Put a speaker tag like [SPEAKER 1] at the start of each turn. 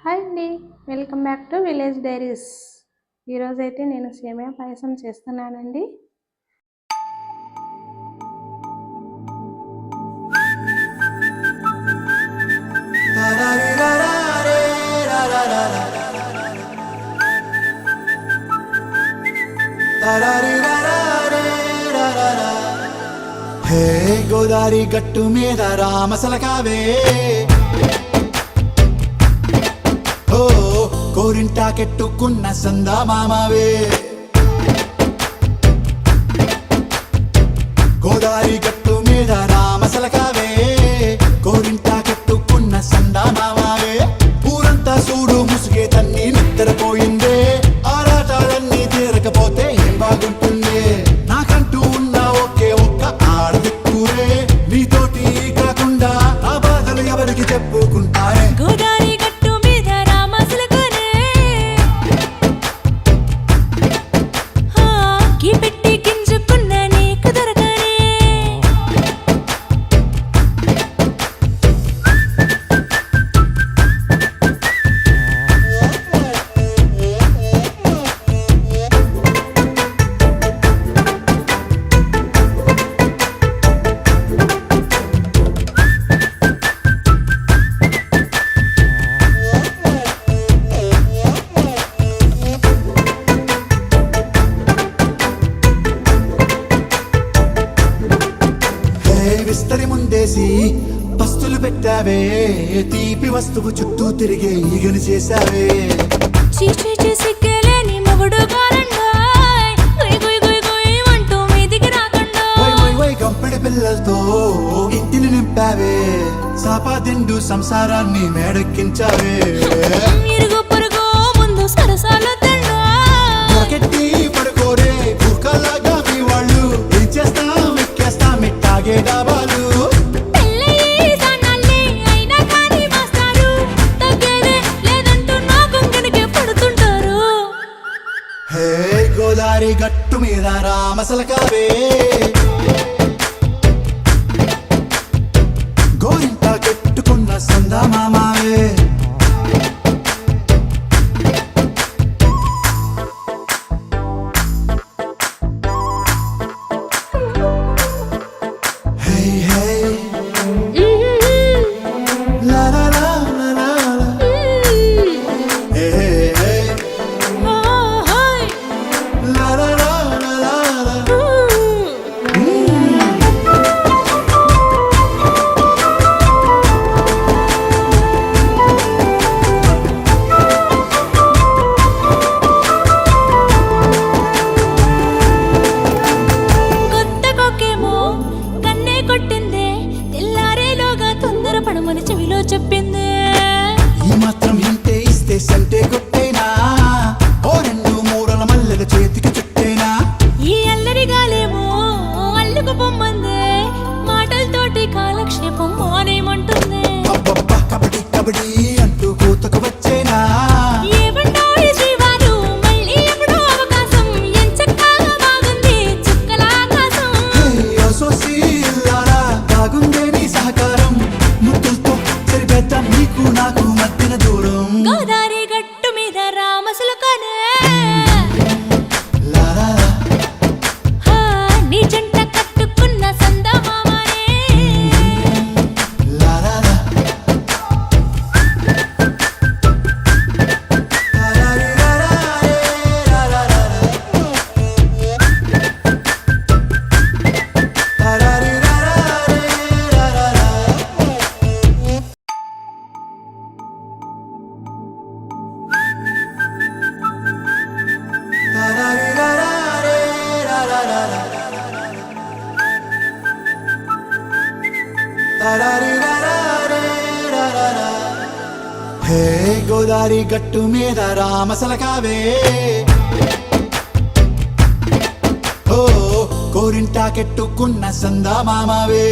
[SPEAKER 1] Hi అండి, welcome back to village diaries. ఈరోజైతే నేను సేమియా పాయసం చేస్తున్నానండి.
[SPEAKER 2] హే గోదారి గట్టు మీద రామసలకావే, ఓ కోరింటాకెట్టుకున్న సందా మామావే. గోదారి గట్టు మీద రామసలకావే, కోరింటాకెట్టుకున్న సందా మామావే. ఊరంతా చూడు ముసుగే తన్ని నిద్రపోయిందే, ఆరాటాలన్నీ తీరకపోతే ఏం బాగుంటుందే. నాకంటూ ఉన్న ఒకే ఒక్క ఆడదిక్కురే, నీతోటి కాకుండా ఆ బాధలు ఎవరికి చెప్పుకుంటారే.
[SPEAKER 3] గోదారి గట్టు మీద రామసలకనే, గీ పెట్టి గింజుకున్న నీకు దొరకనే.
[SPEAKER 2] విస్తరి ముందేసి పస్తులు పెట్టావే, తీపి వస్తువు చుట్టూ తిరిగే ఈగని చేశావే.
[SPEAKER 3] చీచీ సిగ్గలేని మొగుడు కాలండాయ్, గుయ్ గుయ్ గుయ్ గుయ్ అంటూ మీదికి రాకుండా.
[SPEAKER 2] వై వై వై గంపెడి పిల్లలతో ఇంటిని నింపావే, సాపాదిండు సంసారాన్ని మేడెక్కించావే.
[SPEAKER 3] ఇరుగు పొరుగు ముందు సరసాలు తండా,
[SPEAKER 2] పొరకెట్టి పడుకోరే భూకలాగా మీ వాళ్ళు. ఏం చేస్తాం ఎక్కేస్తాం ఇట్టాగే డాబాలు.
[SPEAKER 3] పెళ్ళయి సన్నాళ్ళే అయినా కానీ మాస్తారు, తగ్గేదే లేదంటూ నా కొంగనికే పడుతుంటారు.
[SPEAKER 2] హే గోదారి గట్టు మీద రామసలకావే, గోరింట కెట్టుకున్న సందా మామావే. హే హే లా లా లా లా లా లా. హే హే హే లా లా లా లా లా లా.
[SPEAKER 3] కొత్త కొక్కేమో కన్నే కొట్టిందే, తెల్లారేలోగా తొందర పడమని చెవిలో చెప్పిందే.
[SPEAKER 2] ఈ మాత్రం హింటే ఇస్తే సంటే కొట్టేనా, ఓ రెండు మూరల మల్లెల చేతికి చుట్టేనా.
[SPEAKER 3] ఈ అల్లరి గాలేమో అల్లుకు పొమ్మందే, మాటలతోటి కాలక్షేపం మానేమంటుందే.
[SPEAKER 2] అబ్బబ్బా కబడ్డీ కబడ్డీ అంటూ కూతకు వచ్చేనా.
[SPEAKER 3] ఏమంటాయి జీవాలు మళ్ళీ ఎప్పుడో అవకాశం, ఎంచక్కా బాగుంది చుక్కల ఆకాశం.
[SPEAKER 2] హే అసోసి ఇల్లారా, బాగుందే నీ సహకారం. ముద్దులతో సరిపెద్దాం నీకు నాకు మధ్యన దూరం.
[SPEAKER 3] గోదారి గట్టు మీద రామసలకనే,
[SPEAKER 2] లా లా లా.
[SPEAKER 3] నీ జంట కట్టుకున్న సందమామనే.
[SPEAKER 2] లా లా లా. లా లా రీ లా లా రే లా లా లా లా. లా లా రీ లా లా రే లా లా లా. లా లా రీ లా లా రే లా లా లా లా. లా లా రీ లా లా రే లా లా లా. హే గోదారి గట్టు మీద రామసలకావే, ఓ కోరింటాకెట్టుకున్న సందా మామావే.